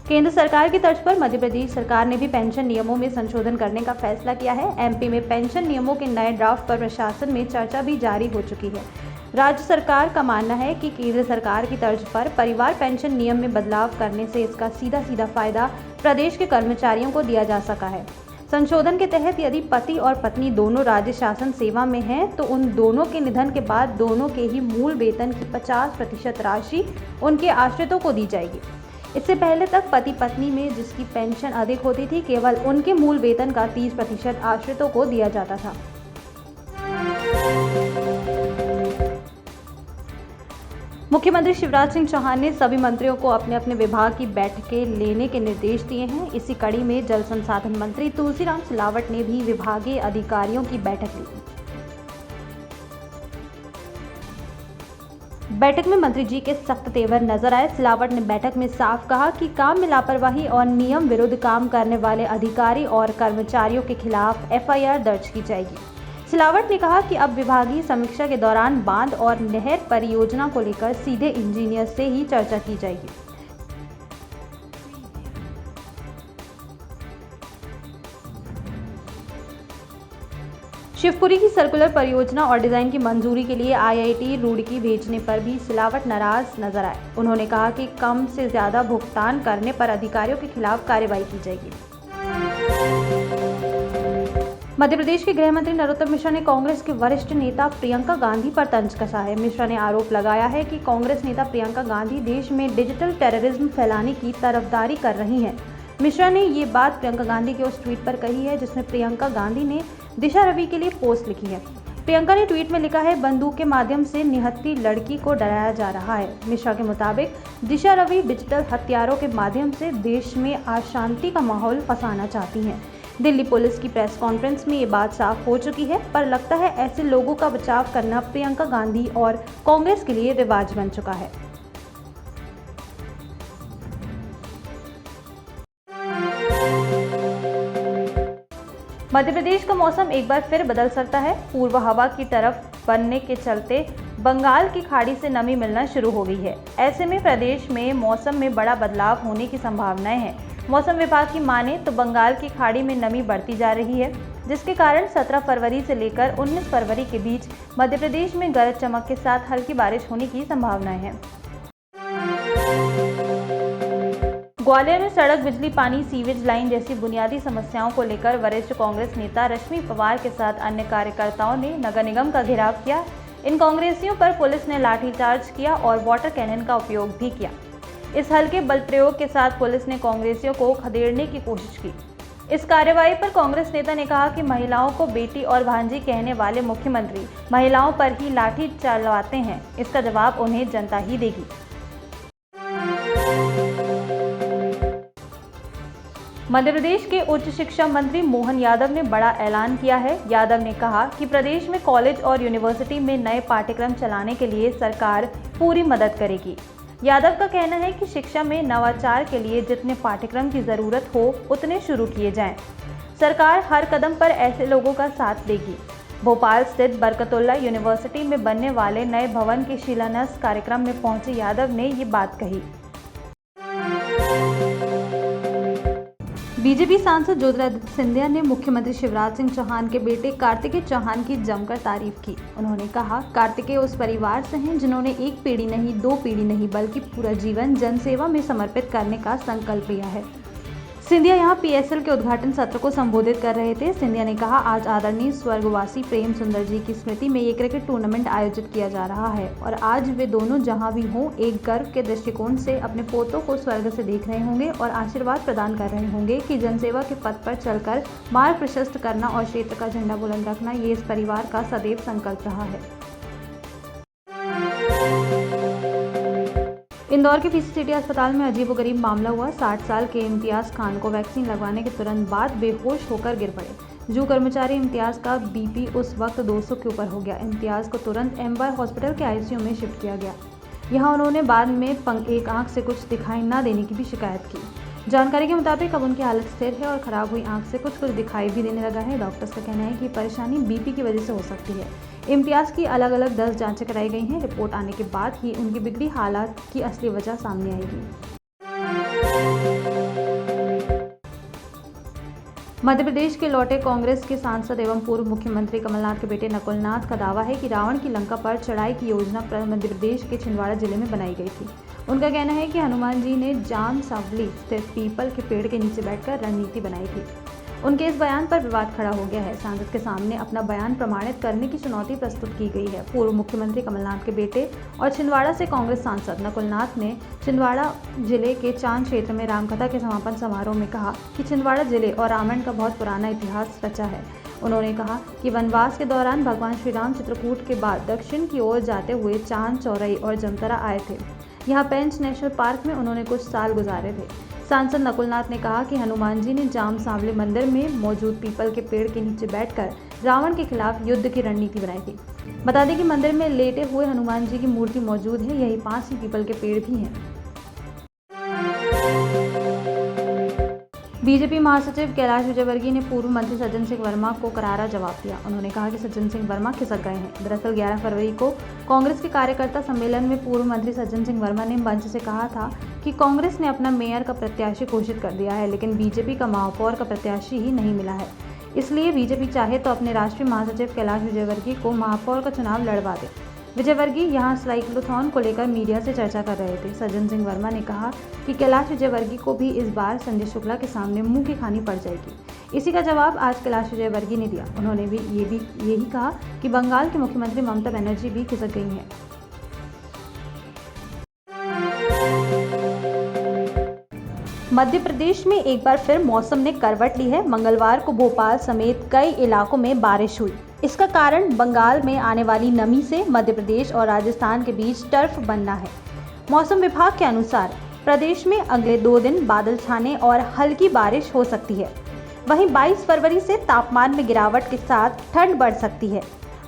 केंद्र सरकार की तर्ज पर मध्य प्रदेश सरकार ने भी पेंशन नियमों में संशोधन करने का फैसला किया है। एमपी में पेंशन नियमों के नए ड्राफ्ट पर प्रशासन में चर्चा भी जारी हो चुकी है। राज्य सरकार का मानना है कि केंद्र सरकार की तर्ज पर परिवार पेंशन नियम में बदलाव करने से इसका सीधा फायदा प्रदेश के कर्मचारियों को दिया जा सका है। संशोधन के तहत यदि पति और पत्नी दोनों राज्य शासन सेवा में हैं, तो उन दोनों के निधन के बाद दोनों के ही मूल वेतन की 50% राशि उनके आश्रितों को दी जाएगी। इससे पहले तक पति पत्नी में जिसकी पेंशन अधिक होती थी, केवल उनके मूल वेतन का 30% आश्रितों को दिया जाता था। मुख्यमंत्री शिवराज सिंह चौहान ने सभी मंत्रियों को अपने अपने विभाग की बैठकें लेने के निर्देश दिए हैं। इसी कड़ी में जल संसाधन मंत्री तुलसीराम सिलावट ने भी विभागीय अधिकारियों की बैठक ली। बैठक में मंत्री जी के सख्त तेवर नजर आए। सिलावट ने बैठक में साफ कहा कि काम में लापरवाही और नियम विरुद्ध काम करने वाले अधिकारी और कर्मचारियों के खिलाफ एफआईआर दर्ज की जाएगी। सिलावट ने कहा कि अब विभागीय समीक्षा के दौरान बांध और नहर परियोजना को लेकर सीधे इंजीनियर से ही चर्चा की जाएगी। शिवपुरी की सर्कुलर परियोजना और डिजाइन की मंजूरी के लिए आईआईटी रुड़की भेजने पर भी सिलावट नाराज नजर आए। उन्होंने कहा कि कम से ज्यादा भुगतान करने पर अधिकारियों के खिलाफ कार्रवाई की जाएगी। मध्य प्रदेश के गृह मंत्री नरोत्तम मिश्रा ने कांग्रेस के वरिष्ठ नेता प्रियंका गांधी पर तंज कसा है। मिश्रा ने आरोप लगाया है कि कांग्रेस नेता प्रियंका गांधी देश में डिजिटल टेररिज्म फैलाने की तरफदारी कर रही हैं। मिश्रा ने ये बात प्रियंका गांधी के उस ट्वीट पर कही है जिसमें प्रियंका गांधी ने दिशा रवि के लिए पोस्ट लिखी है। प्रियंका ने ट्वीट में लिखा है, बंदूक के माध्यम से निहत्थी लड़की को डराया जा रहा है। मिश्रा के मुताबिक दिशा रवि डिजिटल हथियारों के माध्यम से देश में अशांति का माहौल फंसाना चाहती हैं। दिल्ली पुलिस की प्रेस कॉन्फ्रेंस में ये बात साफ हो चुकी है, पर लगता है ऐसे लोगों का बचाव करना प्रियंका गांधी और कांग्रेस के लिए रिवाज बन चुका है। मध्य प्रदेश का मौसम एक बार फिर बदल सकता है। पूर्व हवा की तरफ बनने के चलते बंगाल की खाड़ी से नमी मिलना शुरू हो गई है। ऐसे में प्रदेश में मौसम में बड़ा बदलाव होने की संभावनाएं हैं। मौसम विभाग की माने तो बंगाल की खाड़ी में नमी बढ़ती जा रही है, जिसके कारण 17 फरवरी से लेकर 19 फरवरी के बीच मध्य प्रदेश में गरज चमक के साथ हल्की बारिश होने की संभावनाएं हैं। ग्वालियर में सड़क, बिजली, पानी, सीवेज लाइन जैसी बुनियादी समस्याओं को लेकर वरिष्ठ कांग्रेस नेता रश्मि पवार के साथ अन्य कार्यकर्ताओं ने नगर निगम का घेराव किया। इन कांग्रेसियों पर पुलिस ने लाठीचार्ज किया और वाटर कैनन का उपयोग भी किया। इस हल्के बल प्रयोग के साथ पुलिस ने कांग्रेसियों को खदेड़ने की कोशिश की। इस कार्रवाई पर कांग्रेस नेता ने कहा कि महिलाओं को बेटी और भांजी कहने वाले मुख्यमंत्री महिलाओं पर ही लाठी चलवाते हैं। इसका जवाब उन्हें जनता ही देगी। मध्य प्रदेश के उच्च शिक्षा मंत्री मोहन यादव ने बड़ा ऐलान किया है। यादव ने कहा कि प्रदेश में कॉलेज और यूनिवर्सिटी में नए पाठ्यक्रम चलाने के लिए सरकार पूरी मदद करेगी। यादव का कहना है कि शिक्षा में नवाचार के लिए जितने पाठ्यक्रम की जरूरत हो उतने शुरू किए जाएं। सरकार हर कदम पर ऐसे लोगों का साथ देगी। भोपाल स्थित बरकतुल्ला यूनिवर्सिटी में बनने वाले नए भवन के शिलान्यास कार्यक्रम में पहुंचे यादव ने ये बात कही। बीजेपी सांसद ज्योतिरादित्य सिंधिया ने मुख्यमंत्री शिवराज सिंह चौहान के बेटे कार्तिकेय चौहान की जमकर तारीफ की। उन्होंने कहा, कार्तिकेय उस परिवार से हैं जिन्होंने एक पीढ़ी नहीं, 2 पीढ़ी नहीं, बल्कि पूरा जीवन जनसेवा में समर्पित करने का संकल्प लिया है। सिंधिया यहां पीएसएल के उद्घाटन सत्र को संबोधित कर रहे थे। सिंधिया ने कहा, आज आदरणीय स्वर्गवासी प्रेम सुंदर जी की स्मृति में ये क्रिकेट टूर्नामेंट आयोजित किया जा रहा है और आज वे दोनों जहां भी हों एक गर्व के दृष्टिकोण से अपने पोतों को स्वर्ग से देख रहे होंगे और आशीर्वाद प्रदान कर रहे होंगे कि जनसेवा के पथ पर चलकर मार्ग प्रशस्त करना और क्षेत्र का झंडा बुलंद रखना ये इस परिवार का सदैव संकल्प रहा है। इंदौर के पीसी सिटी अस्पताल में अजीबोगरीब मामला हुआ। 60 साल के इम्तियाज खान को वैक्सीन लगवाने के तुरंत बाद बेहोश होकर गिर पड़े। जो कर्मचारी इम्तियाज का बीपी उस वक्त 200 के ऊपर हो गया। इम्तियाज को तुरंत एमवाय हॉस्पिटल के आईसीयू में शिफ्ट किया गया। यहाँ उन्होंने बाद में एक आंख से कुछ दिखाई न देने की भी शिकायत की। जानकारी के मुताबिक अब उनकी हालत स्थिर है और खराब हुई आंख से कुछ दिखाई भी देने लगा है। डॉक्टर्स का कहना है कि परेशानी बीपी की वजह से हो सकती है। इम्तियाज की अलग अलग 10 जांचें कराई गई हैं। रिपोर्ट आने के बाद ही उनकी बिगड़ी हालत की असली वजह सामने आएगी। मध्य प्रदेश के लौटे कांग्रेस के सांसद एवं पूर्व मुख्यमंत्री कमलनाथ के बेटे नकुलनाथ का दावा है कि रावण की लंका पर चढ़ाई की योजना मध्य प्रदेश के छिंदवाड़ा जिले में बनाई गई थी। उनका कहना है कि हनुमान जी ने जाम सावली स्थित पीपल के पेड़ के नीचे बैठकर रणनीति बनाई थी। उनके इस बयान पर विवाद खड़ा हो गया है। सांसद के सामने अपना बयान प्रमाणित करने की चुनौती प्रस्तुत की गई है। पूर्व मुख्यमंत्री कमलनाथ के बेटे और छिंदवाड़ा से कांग्रेस सांसद नकुलनाथ ने छिंदवाड़ा जिले के चांद क्षेत्र में रामकथा के समापन समारोह में कहा कि छिंदवाड़ा जिले और रामायण का बहुत पुराना इतिहास रचा है। उन्होंने कहा कि वनवास के दौरान भगवान श्री राम चित्रकूट के बाद दक्षिण की ओर जाते हुए चांद, चौरई और जमतरा आए थे। यहाँ पेंच नेशनल पार्क में उन्होंने कुछ साल गुजारे थे। सांसद नकुलनाथ ने कहा कि हनुमान जी ने जाम सांवले मंदिर में मौजूद पीपल के पेड़ के नीचे बैठकर रावण के खिलाफ युद्ध की रणनीति बनाई थी। बता दें कि मंदिर में लेटे हुए हनुमान जी की मूर्ति मौजूद है। यही पास ही पीपल के पेड़ भी हैं। बीजेपी महासचिव कैलाश विजयवर्गीय ने पूर्व मंत्री सज्जन सिंह वर्मा को करारा जवाब दिया। उन्होंने कहा कि सज्जन सिंह वर्मा खिसक गए हैं। दरअसल 11 फरवरी को कांग्रेस के कार्यकर्ता सम्मेलन में पूर्व मंत्री सज्जन सिंह वर्मा ने मंच से कहा था कि कांग्रेस ने अपना मेयर का प्रत्याशी घोषित कर दिया है, लेकिन बीजेपी का महापौर का प्रत्याशी ही नहीं मिला है। इसलिए बीजेपी चाहे तो अपने राष्ट्रीय महासचिव कैलाश विजयवर्गीय को महापौर का चुनाव लड़वा दे। विजयवर्गीय यहां साइक्लोथॉन को लेकर मीडिया से चर्चा कर रहे थे। सज्जन सिंह वर्मा ने कहा कि कैलाश विजयवर्गीय को भी इस बार संजय शुक्ला के सामने मुंह की खानी पड़ जाएगी। इसी का जवाब आज कैलाश विजयवर्गीय ने दिया। उन्होंने भी यही कहा कि बंगाल की मुख्यमंत्री ममता बनर्जी भी खिसक गई हैं। मध्य प्रदेश में एक बार फिर मौसम ने करवट ली है। मंगलवार को भोपाल समेत कई इलाकों में बारिश हुई। इसका कारण बंगाल में आने वाली नमी से मध्य प्रदेश और राजस्थान के बीच टर्फ बनना है। मौसम विभाग के अनुसार प्रदेश में अगले 2 दिन बादल छाने और हल्की बारिश हो सकती है। वहीं 22 फरवरी से तापमान में गिरावट के साथ ठंड बढ़ सकती है।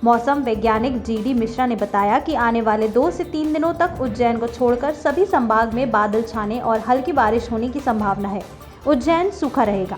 मौसम वैज्ञानिक जीडी मिश्रा ने बताया कि आने वाले 2 से 3 दिनों तक उज्जैन को छोड़कर सभी संभाग में बादल छाने और हल्की बारिश होने की संभावना है। उज्जैन सूखा रहेगा।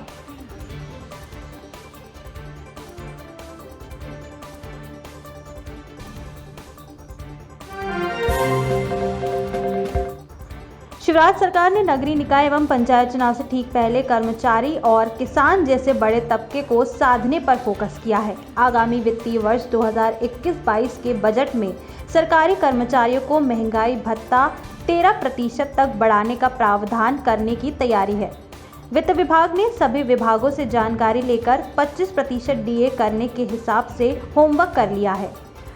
शिवराज सरकार ने नगरीय निकाय एवं पंचायत चुनाव से ठीक पहले कर्मचारी और किसान जैसे बड़े तबके को साधने पर फोकस किया है। आगामी वित्तीय वर्ष 2021-22 के बजट में सरकारी कर्मचारियों को महंगाई भत्ता 13% तक बढ़ाने का प्रावधान करने की तैयारी है। वित्त विभाग ने सभी विभागों से जानकारी लेकर 25% डीए करने के हिसाब से होमवर्क कर लिया है।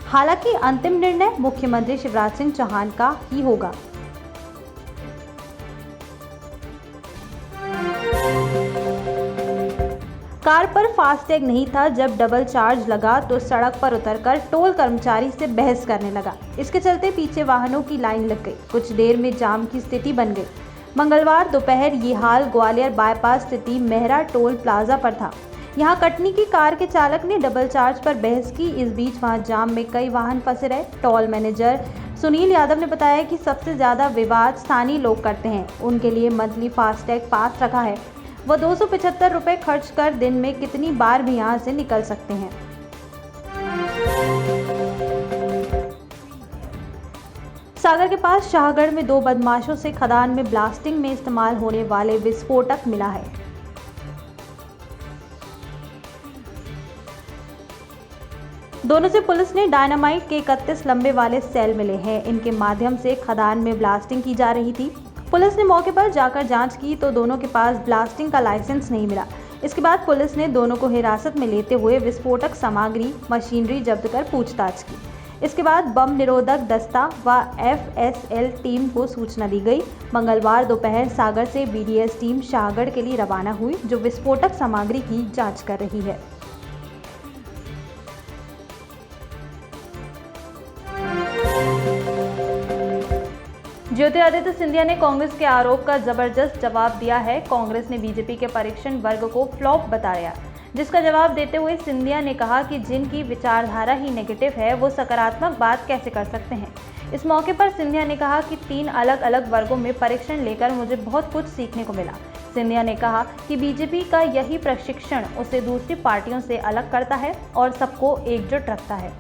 हालांकि अंतिम निर्णय मुख्यमंत्री शिवराज सिंह चौहान का ही होगा। कार पर फास्टैग नहीं था, जब डबल चार्ज लगा तो सड़क पर उतरकर टोल कर्मचारी से बहस करने लगा। इसके चलते पीछे वाहनों की लाइन लग गई। कुछ देर में जाम की स्थिति बन गई। मंगलवार दोपहर ये हाल ग्वालियर बाईपास स्थिति मेहरा टोल प्लाजा पर था। यहां कटनी की कार के चालक ने डबल चार्ज पर बहस की। इस बीच वहां जाम में कई वाहन फंसे रहे। टोल मैनेजर सुनील यादव ने बताया कि सबसे ज्यादा विवाद स्थानीय लोग करते हैं। उनके लिए मंथली फास्टैग पास रखा है। वो 275 रुपये खर्च कर दिन में कितनी बार भी यहाँ से निकल सकते हैं। सागर के पास शाहगढ़ में 2 बदमाशों से खदान में ब्लास्टिंग में इस्तेमाल होने वाले विस्फोटक मिला है। दोनों से पुलिस ने डायनामाइट के 31 लंबे वाले सेल मिले हैं। इनके माध्यम से खदान में ब्लास्टिंग की जा रही थी। पुलिस ने मौके पर जाकर जांच की तो दोनों के पास ब्लास्टिंग का लाइसेंस नहीं मिला। इसके बाद पुलिस ने दोनों को हिरासत में लेते हुए विस्फोटक सामग्री मशीनरी जब्त कर पूछताछ की। इसके बाद बम निरोधक दस्ता व FSL टीम को सूचना दी गई। मंगलवार दोपहर सागर से BDS टीम शाहगढ़ के लिए रवाना हुई, जो विस्फोटक सामग्री की जाँच कर रही है। ज्योतिरादित्य सिंधिया ने कांग्रेस के आरोप का जबरदस्त जवाब दिया है। कांग्रेस ने बीजेपी के परीक्षण वर्ग को फ्लॉप बताया, जिसका जवाब देते हुए सिंधिया ने कहा कि जिनकी विचारधारा ही नेगेटिव है वो सकारात्मक बात कैसे कर सकते हैं। इस मौके पर सिंधिया ने कहा कि 3 अलग अलग वर्गों में परीक्षण लेकर मुझे बहुत कुछ सीखने को मिला। सिंधिया ने कहा कि बीजेपी का यही प्रशिक्षण उसे दूसरी पार्टियों से अलग करता है और सबको एकजुट रखता है।